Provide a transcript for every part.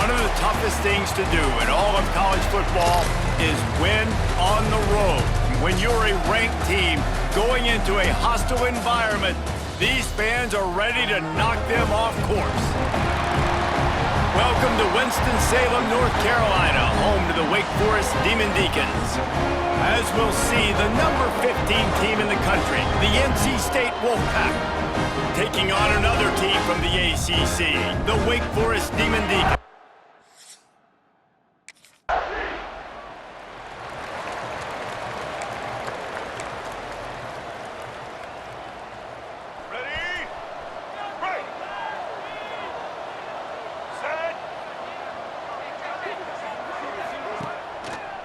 One of the toughest things to do in all of college football is win on the road. When you're a ranked team going into a hostile environment, these fans are ready to knock them off course. Welcome to Winston-Salem, North Carolina, home to the Wake Forest Demon Deacons. As we'll see, the number 15 team in the country, the NC State Wolfpack, taking on another team from the ACC, the Wake Forest Demon Deacons.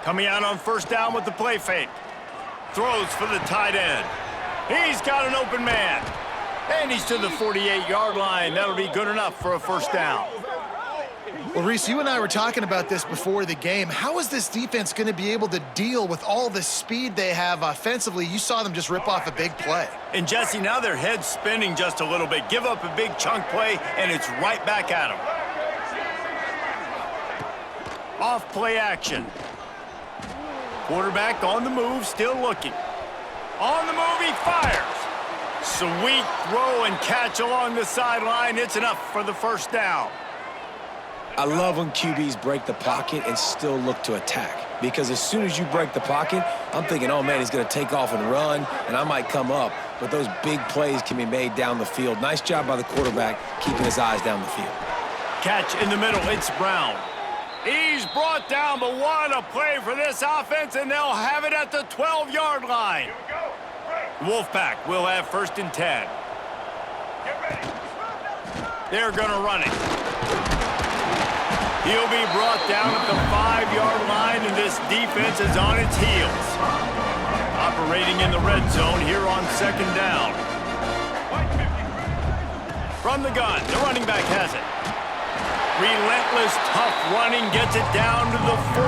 Coming out on first down with the play fake. Throws for the tight end. He's got an open man. And he's to the 48-yard line. That'll be good enough for a first down. Well, Reese, you and I were talking about this before the game. How is this defense going to be able to deal with all the speed they have offensively? You saw them just rip off a big play. And, Jesse, now their head's spinning just a little bit. Give up a big chunk play, and it's right back at them. Off play action. Quarterback on the move, still looking. On the move, he fires. Sweet throw and catch along the sideline. It's enough for the first down. I love when QBs break the pocket and still look to attack. Because as soon as you break the pocket, I'm thinking, oh, man, he's going to take off and run, and I might come up. But those big plays can be made down the field. Nice job by the quarterback keeping his eyes down the field. Catch in the middle. It's Brown. He's brought down, but what a play for this offense, and they'll have it at the 12-yard line. Wolfpack will have first and 10. They're going to run it. He'll be brought down at the 5-yard line, and this defense is on its heels. Operating in the red zone here on second down. From the gun, the running back has it. Relentless, tough running, gets it down to the 4.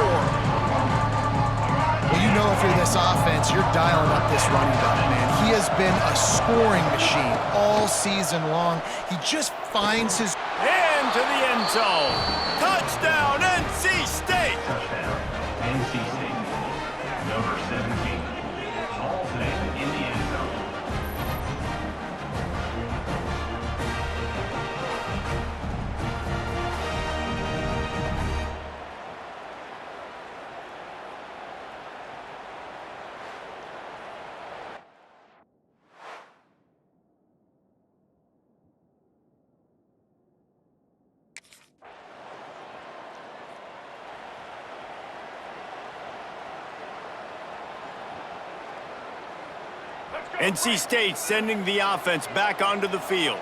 Well, you know if you're this offense, you're dialing up this running back, man. He has been a scoring machine all season long. He just finds his... Into the end zone. Touchdown, NC State! NC State, number 17. Hall Fame in the end zone. NC State sending the offense back onto the field.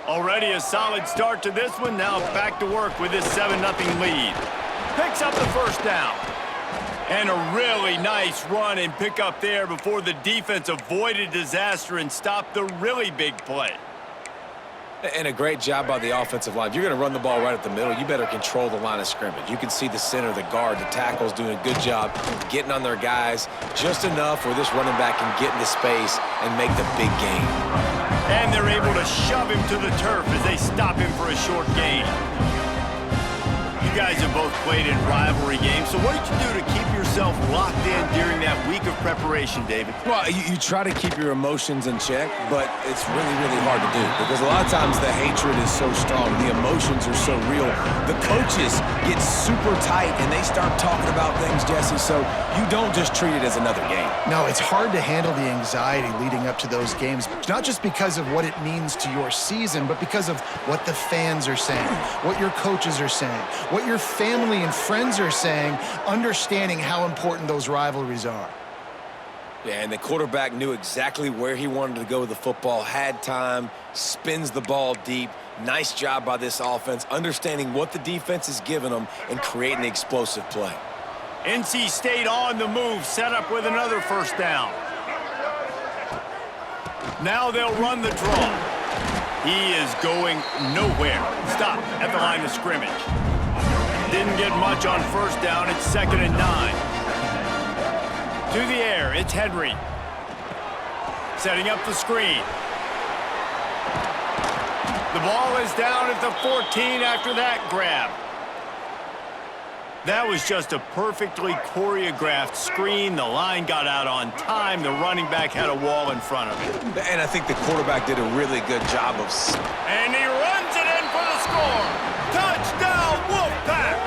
Already a solid start to this one. Now back to work with this 7-0 lead. Picks up the first down. And a really nice run and pick up there before the defense avoided disaster and stopped the really big play. And a great job by the offensive line. If you're going to run the ball right at the middle, you better control the line of scrimmage. You can see the center, the guard, the tackles doing a good job getting on their guys just enough where this running back can get into space and make the big gain. And they're able to shove him to the turf as they stop him for a short gain. You guys have both played in rivalry games, so what did you do to keep yourself locked in during that week of preparation, David? Well, you try to keep your emotions in check, but it's really, really hard to do because a lot of times the hatred is so strong, the emotions are so real. The coaches get super tight and they start talking about things, Jesse, so you don't just treat it as another game. No, it's hard to handle the anxiety leading up to those games, not just because of what it means to your season, but because of what the fans are saying, what your coaches are saying, what your family and friends are saying, understanding how important those rivalries are. Yeah, and the quarterback knew exactly where he wanted to go with the football, had time, spins the ball deep. Nice job by this offense, understanding what the defense is giving them and creating the explosive play. NC State on the move, set up with another first down. Now they'll run the draw. He is going nowhere. Stop at the line of scrimmage. Didn't get much on first down. It's 2nd and 9. To the air, it's Henry. Setting up the screen. The ball is down at the 14 after that grab. That was just a perfectly choreographed screen. The line got out on time. The running back had a wall in front of him. And I think the quarterback did a really good job of... And he runs it in for the score. Touchdown, Wolfpack!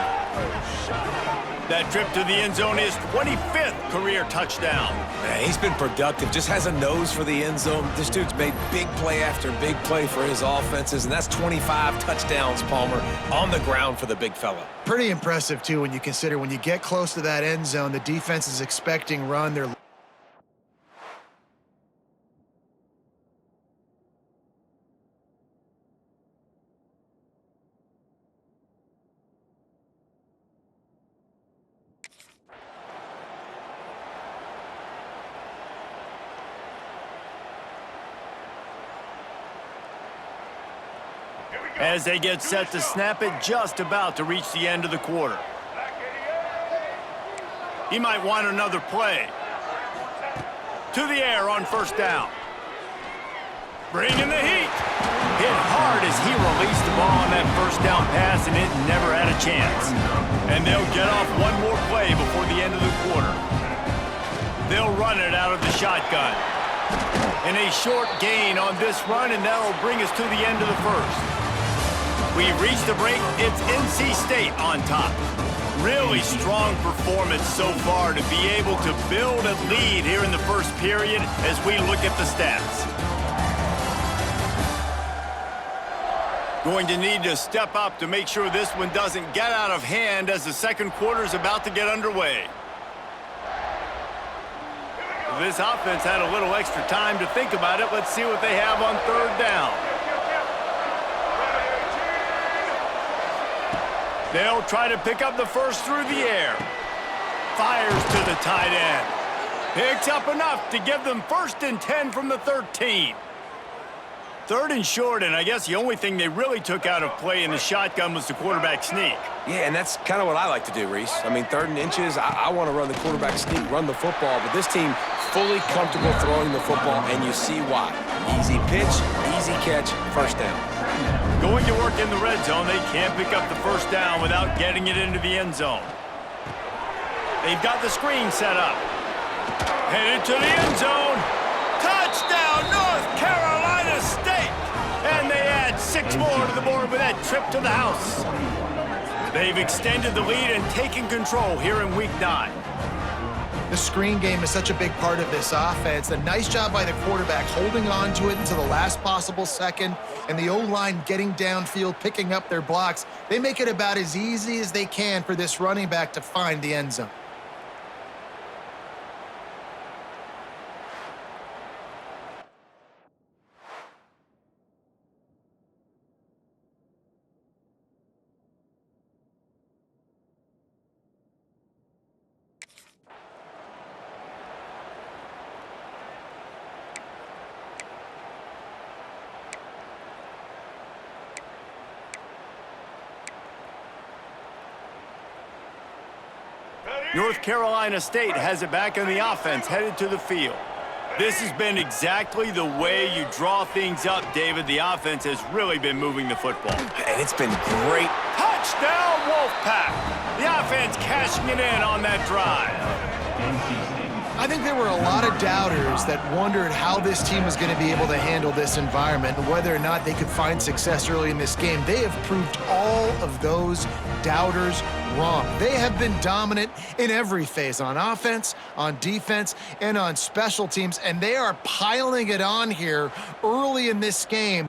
That trip to the end zone is 25th career touchdown. Man, he's been productive, just has a nose for the end zone. This dude's made big play after big play for his offenses, and that's 25 touchdowns, Palmer, on the ground for the big fella. Pretty impressive, too, when you consider when you get close to that end zone, the defense is expecting run. They're as they get set to snap it, just about to reach the end of the quarter. He might want another play. To the air on first down. Bringing the heat. Hit hard as he released the ball on that first down pass, and it never had a chance. And they'll get off one more play before the end of the quarter. They'll run it out of the shotgun. And a short gain on this run, and that'll bring us to the end of the first. We've reached the break. It's NC State on top. Really strong performance so far to be able to build a lead here in the first period as we look at the stats. Going to need to step up to make sure this one doesn't get out of hand as the second quarter is about to get underway. This offense had a little extra time to think about it. Let's see what they have on third down. They'll try to pick up the first through the air. Fires to the tight end. Picks up enough to give them 1st and 10 from the 13. 3rd and short, and I guess the only thing they really took out of play in the shotgun was the quarterback sneak. Yeah, and that's kind of what I like to do, Reese. I mean, 3rd and inches, I want to run the quarterback sneak, run the football, but this team fully comfortable throwing the football, and you see why. Easy pitch, easy catch, first down. Going to work in the red zone, they can't pick up the first down without getting it into the end zone. They've got the screen set up. Headed to the end zone. Touchdown, North Carolina State! And they add 6 more to the board with that trip to the house. They've extended the lead and taken control here in Week 9. The screen game is such a big part of this offense. A nice job by the quarterback holding on to it until the last possible second, and the O-line getting downfield, picking up their blocks. They make it about as easy as they can for this running back to find the end zone. North Carolina State has it back in the offense, headed to the field. This has been exactly the way you draw things up, David. The offense has really been moving the football. And it's been great. Touchdown, Wolfpack! The offense cashing it in on that drive. I think there were a lot of doubters that wondered how this team was going to be able to handle this environment and whether or not they could find success early in this game. They have proved all of those doubters wrong. They have been dominant in every phase, on offense, on defense, and on special teams, and they are piling it on here early in this game.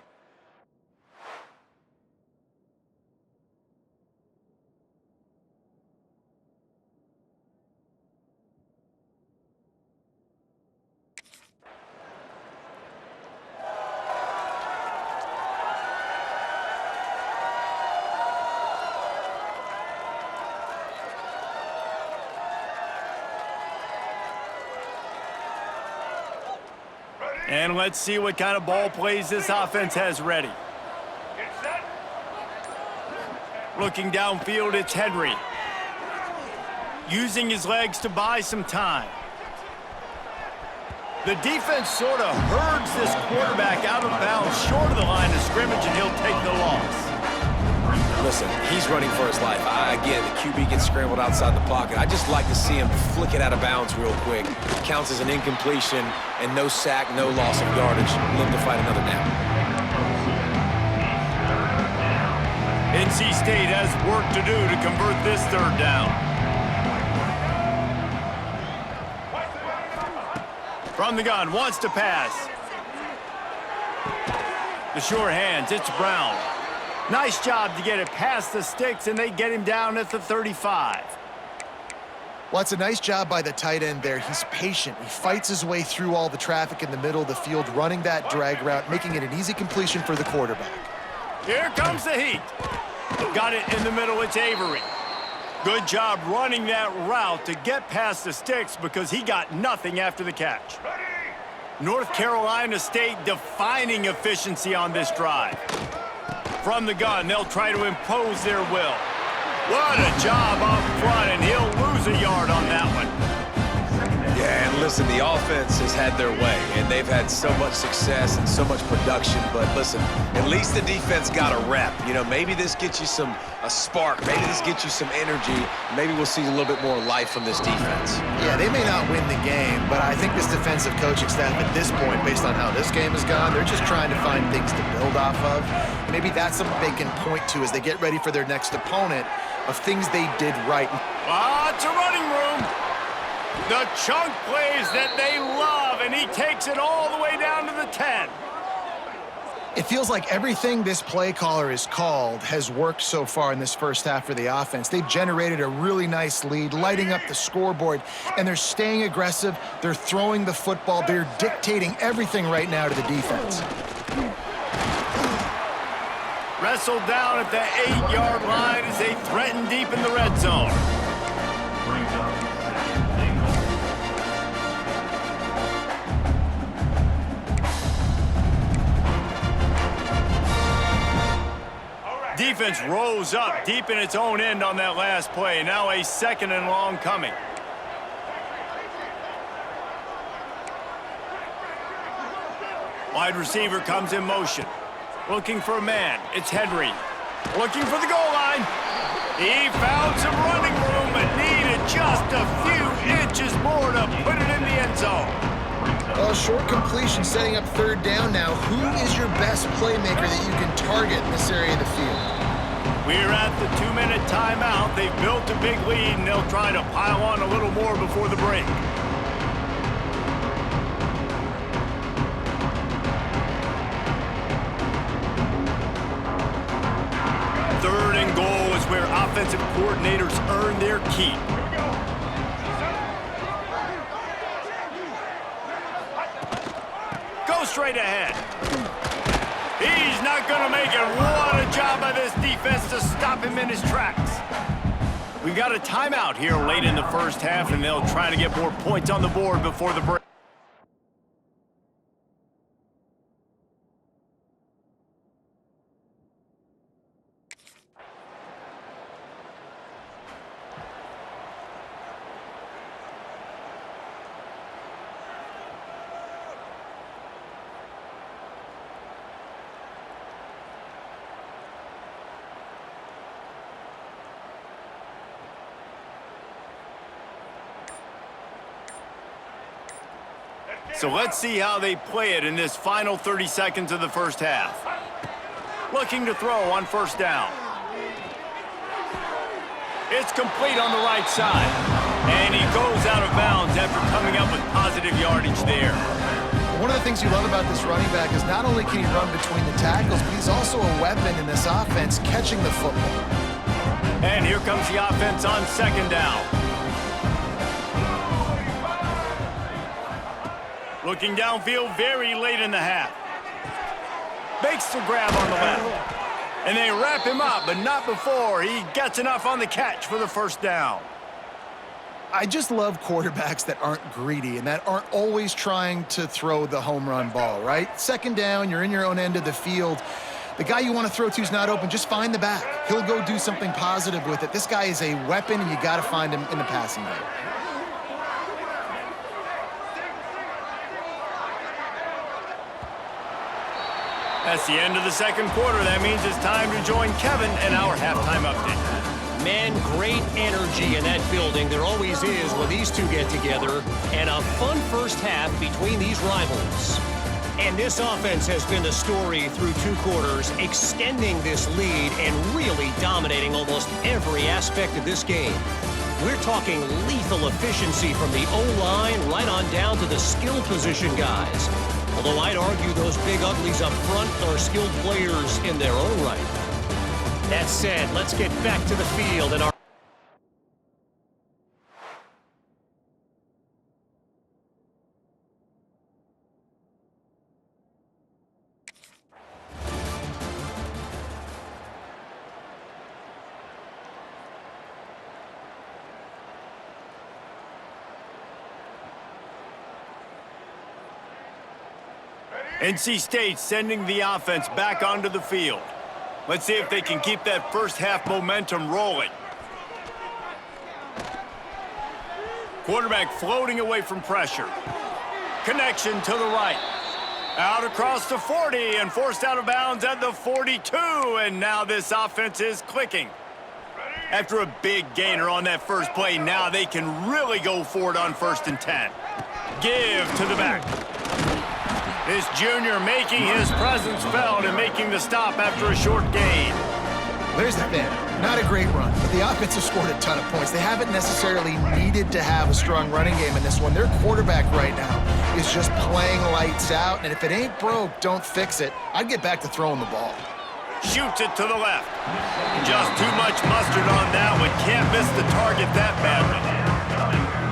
And let's see what kind of ball plays this offense has ready. Looking downfield, it's Henry. Using his legs to buy some time. The defense sort of herds this quarterback out of bounds short of the line of scrimmage, and he'll take the loss. Listen, he's running for his life. Again, the QB gets scrambled outside the pocket. I just like to see him flick it out of bounds real quick. Counts as an incompletion, and no sack, no loss of yardage. Live to fight another down. NC State has work to do to convert this third down. From the gun, wants to pass. The sure hands, it's Brown. Nice job to get it past the sticks, and they get him down at the 35. Well, it's a nice job by the tight end there. He's patient. He fights his way through all the traffic in the middle of the field, running that drag route, making it an easy completion for the quarterback. Here comes the heat. Got it in the middle, it's Avery. Good job running that route to get past the sticks because he got nothing after the catch. North Carolina State defining efficiency on this drive. From the gun, they'll try to impose their will. What a job up front, and he'll lose a yard on that one. Yeah, and listen, the offense has had their way, and they've had so much success and so much production. But listen, at least the defense got a rep. You know, maybe this gets you a spark. Maybe this gets you some energy. Maybe we'll see a little bit more life from this defense. Yeah, they may not win the game, but I think this defensive coaching staff at this point, based on how this game has gone, they're just trying to find things to build off of. Maybe that's something they can point to as they get ready for their next opponent of things they did right. Lots of running room. The chunk plays that they love, and he takes it all the way down to the 10. It feels like everything this play caller has called has worked so far in this first half for the offense. They've generated a really nice lead, lighting up the scoreboard, and they're staying aggressive. They're throwing the football. They're dictating everything right now to the defense. Wrestled down at the 8-yard line as they threaten deep in the red zone. Brings up second and goal. Defense rose up deep in its own end on that last play. Now a second and long coming. Wide receiver comes in motion. Looking for a man. It's Henry. Looking for the goal line. He found some running room but needed just a few inches more to put it in the end zone. Well, short completion setting up third down now. Who is your best playmaker that you can target in this area of the field? We're at the 2-minute timeout. They've built a big lead, and they'll try to pile on a little more before the break. Third and goal is where offensive coordinators earn their keep. Go straight ahead. He's not going to make it. What a job by this defense to stop him in his tracks. We got a timeout here late in the first half, and they'll try to get more points on the board before the break. So let's see how they play it in this final 30 seconds of the first half. Looking to throw on first down. It's complete on the right side. And he goes out of bounds after coming up with positive yardage there. One of the things you love about this running back is not only can he run between the tackles, but he's also a weapon in this offense catching the football. And here comes the offense on second down. Looking downfield very late in the half. Makes the grab on the left. And they wrap him up, but not before he gets enough on the catch for the first down. I just love quarterbacks that aren't greedy and that aren't always trying to throw the home run ball, right? Second down, you're in your own end of the field. The guy you want to throw to is not open. Just find the back. He'll go do something positive with it. This guy is a weapon, and you got to find him in the passing game. That's the end of the second quarter. That means it's time to join Kevin and our halftime update. Man, great energy in that building. There always is when these two get together. And a fun first half between these rivals. And this offense has been the story through 2 quarters, extending this lead and really dominating almost every aspect of this game. We're talking lethal efficiency from the O-line right on down to the skill position guys. Although I'd argue those big uglies up front are skilled players in their own right. That said, let's get back to the field and our NC State sending the offense back onto the field. Let's see if they can keep that first half momentum rolling. Quarterback floating away from pressure. Connection to the right. Out across the 40 and forced out of bounds at the 42. And now this offense is clicking. After a big gainer on that first play, now they can really go for it on 1st and 10. Give to the back. This junior making his presence felt and making the stop after a short gain. There's the thing. Not a great run, but the offense has scored a ton of points. They haven't necessarily needed to have a strong running game in this one. Their quarterback right now is just playing lights out, and if it ain't broke, don't fix it. I'd get back to throwing the ball. Shoots it to the left. Just too much mustard on that one. Can't miss the target that badly.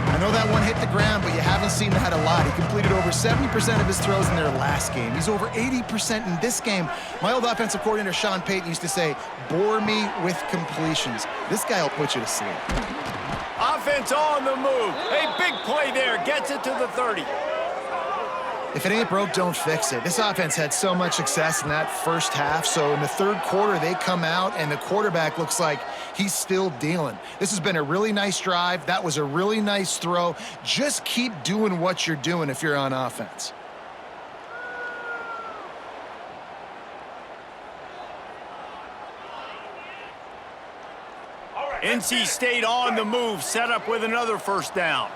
I know that one hit the ground, but you haven't seen that a lot. He completed over 70% of his throws in their last game. He's over 80% in this game. My old offensive coordinator, Sean Payton, used to say, bore me with completions. This guy will put you to sleep. Offense on the move. A big play there. Gets it to the 30. If it ain't broke, don't fix it. This offense had so much success in that first half, so in the third quarter, they come out, and the quarterback looks like he's still dealing. This has been a really nice drive. That was a really nice throw. Just keep doing what you're doing if you're on offense. NC State on the move, set up with another first down.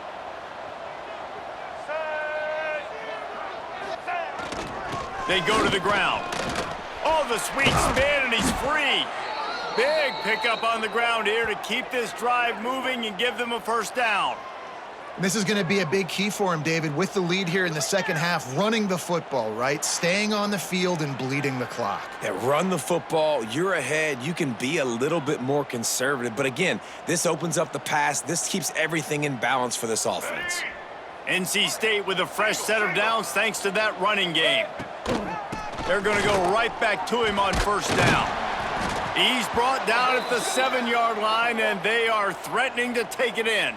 They go to the ground. Oh, the sweet spin, and he's free. Big pickup on the ground here to keep this drive moving and give them a first down. This is going to be a big key for him, David, with the lead here in the second half, running the football, right? Staying on the field and bleeding the clock. Yeah, run the football. You're ahead. You can be a little bit more conservative. But again, this opens up the pass. This keeps everything in balance for this offense. NC State with a fresh set of downs thanks to that running game. They're going to go right back to him on first down. He's brought down at the 7-yard line, and they are threatening to take it in.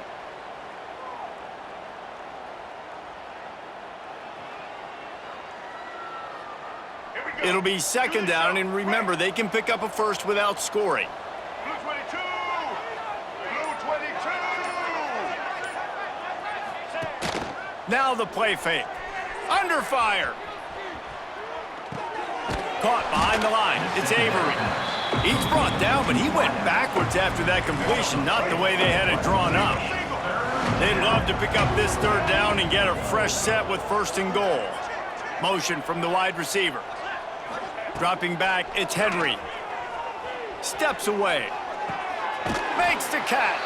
It'll be second down, and remember, they can pick up a first without scoring. Blue 22! Blue 22! Now the play fake. Under fire. Caught behind the line. It's Avery. He's brought down, but he went backwards after that completion, not the way they had it drawn up. They'd love to pick up this third down and get a fresh set with 1st and goal. Motion from the wide receiver. Dropping back, it's Henry. Steps away. Makes the catch.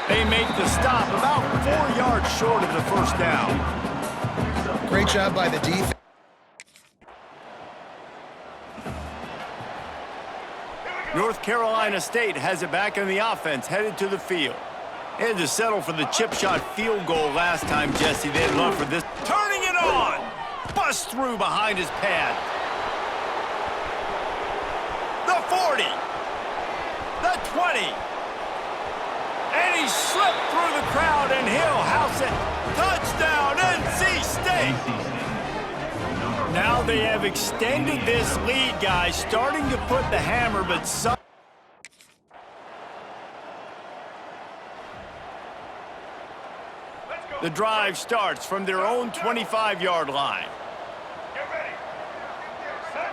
They make the stop about 4 yards short of the first down. Great job by the defense. North Carolina State has it back on the offense, headed to the field. They had to settle for the chip shot field goal last time, Jesse. They'd love for this. Turning it on! Bust through behind his pad. The 40. The 20. And he slipped through the crowd, and he'll house it. Touchdown, NC State! Now they have extended this lead, guys, starting to put the hammer, but some... The drive starts from their own 25-yard line. Get ready. Set.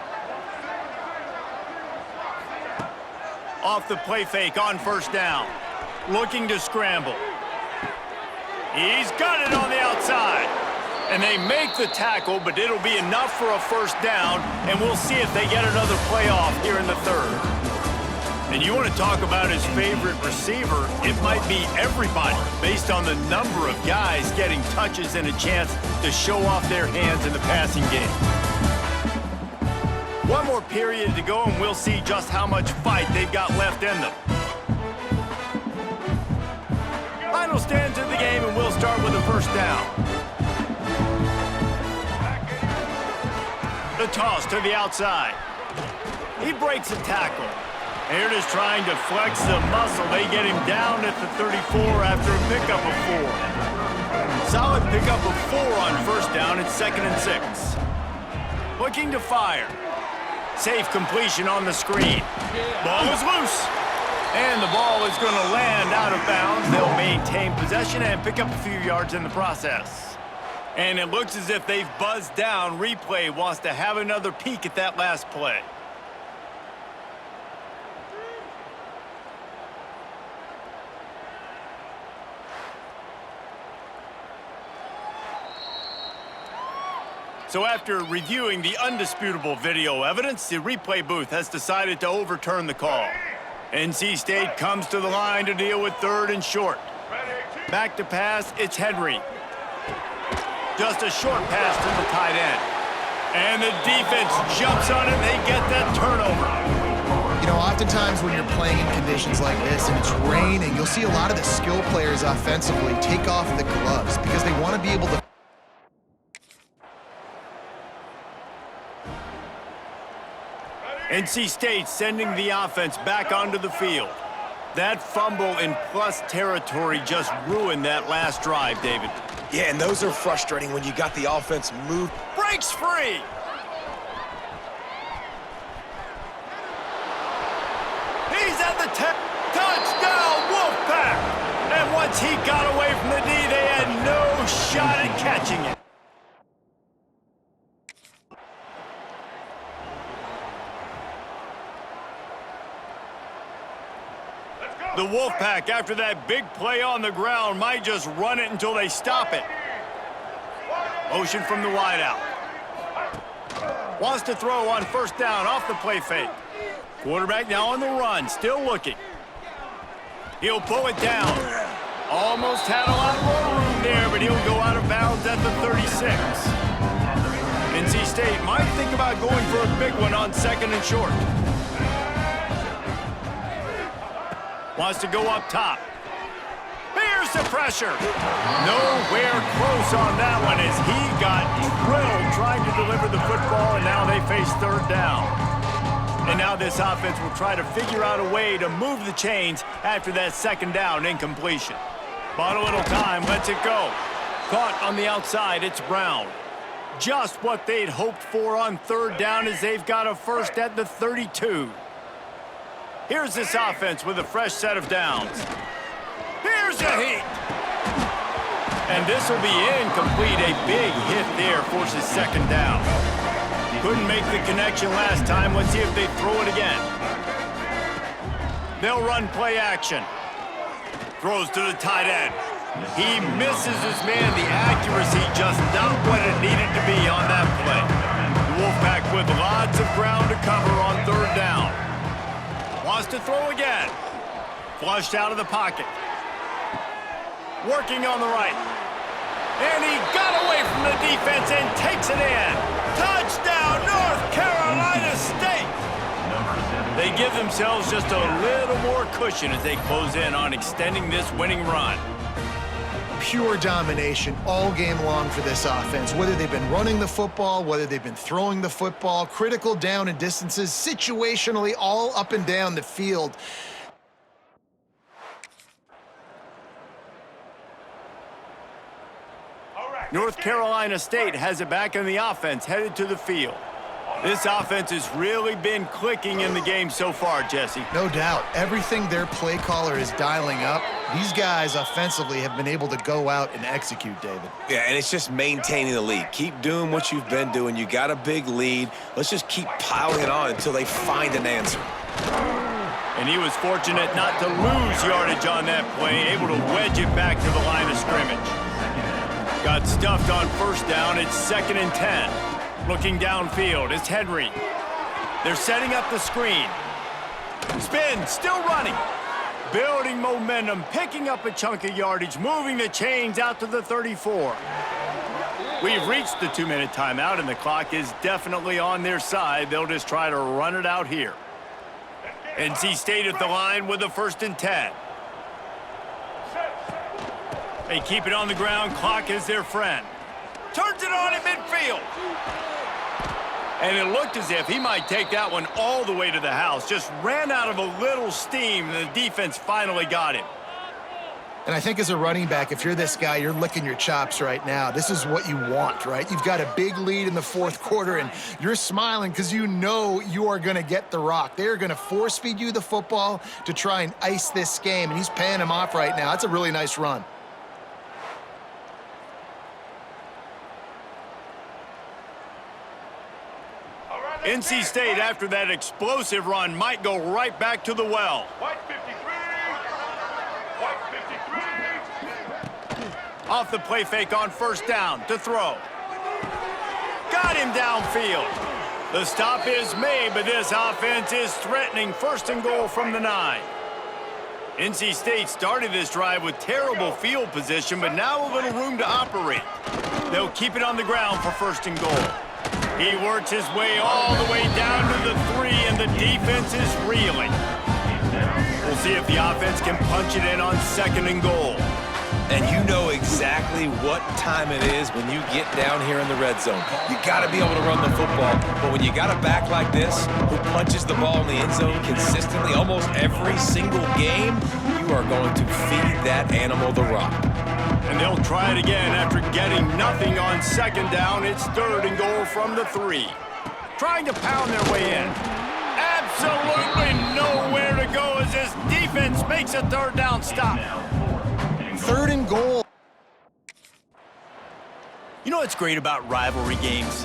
Off the play fake on first down. Looking to scramble. He's got it on the outside. And they make the tackle, but it'll be enough for a first down, and we'll see if they get another playoff here in the third. And you want to talk about his favorite receiver, it might be everybody, based on the number of guys getting touches and a chance to show off their hands in the passing game. One more period to go, and we'll see just how much fight they've got left in them. Final stands of the game, and we'll start with a first down. The toss to the outside. He breaks a tackle. They're just trying to flex the muscle. They get him down at the 34 after a pickup of 4. Solid pickup of 4 on first down. It's 2nd and 6. Looking to fire. Safe completion on the screen. Ball is loose. And the ball is going to land out of bounds. They'll maintain possession and pick up a few yards in the process. And it looks as if they've buzzed down. Replay wants to have another peek at that last play. So after reviewing the undisputable video evidence, the replay booth has decided to overturn the call. NC State comes to the line to deal with 3rd and short. Back to pass, it's Henry. Just a short pass to the tight end. And the defense jumps on it, and they get that turnover. You know, oftentimes when you're playing in conditions like this and it's raining, you'll see a lot of the skill players offensively take off the gloves because they want to be able to. NC State sending the offense back onto the field. That fumble in plus territory just ruined that last drive, David. Yeah, and those are frustrating when you got the offense moved. Breaks free. He's at the touchdown, Wolfpack. And once he got away from the D, they had no shot at catching it. The Wolfpack, after that big play on the ground, might just run it until they stop it. Motion from the wideout. Wants to throw on first down off the play fake. Quarterback now on the run, still looking. He'll pull it down. Almost had a lot more room there, but he'll go out of bounds at the 36. NC State might think about going for a big one on 2nd and short. Wants to go up top. Here's the pressure. Nowhere close on that one as he got drilled trying to deliver the football, and now they face 3rd down. And now this offense will try to figure out a way to move the chains after that 2nd down incompletion. Bought a little time, lets it go. Caught on the outside, it's Brown. Just what they'd hoped for on 3rd down as they've got a first at the 32. Here's this offense with a fresh set of downs. Here's a heat. And this will be incomplete. A big hit there forces 2nd down. Couldn't make the connection last time. Let's see if they throw it again. They'll run play action. Throws to the tight end. He misses his man. The accuracy just not what it needed to be on that play. The Wolfpack with lots of ground to cover on 3rd down. Wants to throw again. Flushed out of the pocket. Working on the right. And he got away from the defense and takes it in. Touchdown, North Carolina State. They give themselves just a little more cushion as they close in on extending this winning run. Pure domination all game long for this offense. Whether they've been running the football, whether they've been throwing the football, critical down and distances, situationally all up and down the field. North Carolina State has it back in the offense, headed to the field. This offense has really been clicking in the game so far, Jesse. No doubt. Everything their play caller is dialing up, these guys offensively have been able to go out and execute, David. Yeah, and it's just maintaining the lead. Keep doing what you've been doing. You got a big lead. Let's just keep piling it on until they find an answer. And he was fortunate not to lose yardage on that play, able to wedge it back to the line of scrimmage. Got stuffed on first down. It's 2nd and 10. Looking downfield, it's Henry. They're setting up the screen. Spin, still running. Building momentum, picking up a chunk of yardage, moving the chains out to the 34. We've reached the 2-minute timeout, and the clock is definitely on their side. They'll just try to run it out here. NC State at the line with a 1st and 10. They keep it on the ground. Clock is their friend. Turns it on in midfield. And it looked as if he might take that one all the way to the house. Just ran out of a little steam, and the defense finally got him. And I think as a running back, if you're this guy, you're licking your chops right now. This is what you want, right? You've got a big lead in the 4th quarter, and you're smiling because you know you are going to get the rock. They're going to force-feed you the football to try and ice this game, and he's paying him off right now. That's a really nice run. NC State, after that explosive run, might go right back to the well. White 53. White 53. Off the play fake on first down to throw. Got him downfield. The stop is made, but this offense is threatening 1st and goal from the 9. NC State started this drive with terrible field position, but now a little room to operate. They'll keep it on the ground for 1st and goal. He works his way all the way down to the 3, and the defense is reeling. We'll see if the offense can punch it in on 2nd and goal. And you know exactly what time it is when you get down here in the red zone. You got to be able to run the football, but when you got a back like this who punches the ball in the end zone consistently almost every single game, you are going to feed that animal the rock. And they'll try it again after getting nothing on 2nd down. It's 3rd and goal from the 3. Trying to pound their way in. Absolutely nowhere to go as this defense makes a 3rd down stop. 3rd and goal. You know what's great about rivalry games?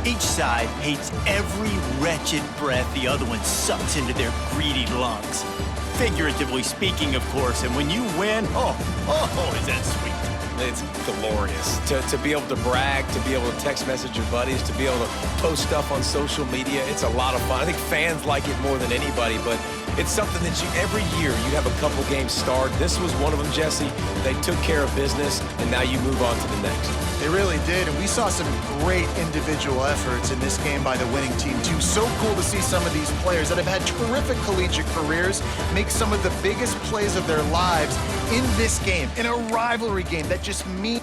Each side hates every wretched breath the other one sucks into their greedy lungs. Figuratively speaking, of course, and when you win, oh, is that sweet. It's glorious to be able to brag, to be able to text message your buddies, to be able to post stuff on social media. It's a lot of fun. I think fans like it more than anybody, but it's something that every year you have a couple games starred. This was one of them, Jesse. They took care of business, and now you move on to the next. They really did, and we saw some great individual efforts in this game by the winning team, too. So cool to see some of these players that have had terrific collegiate careers make some of the biggest plays of their lives in this game, in a rivalry game that just means...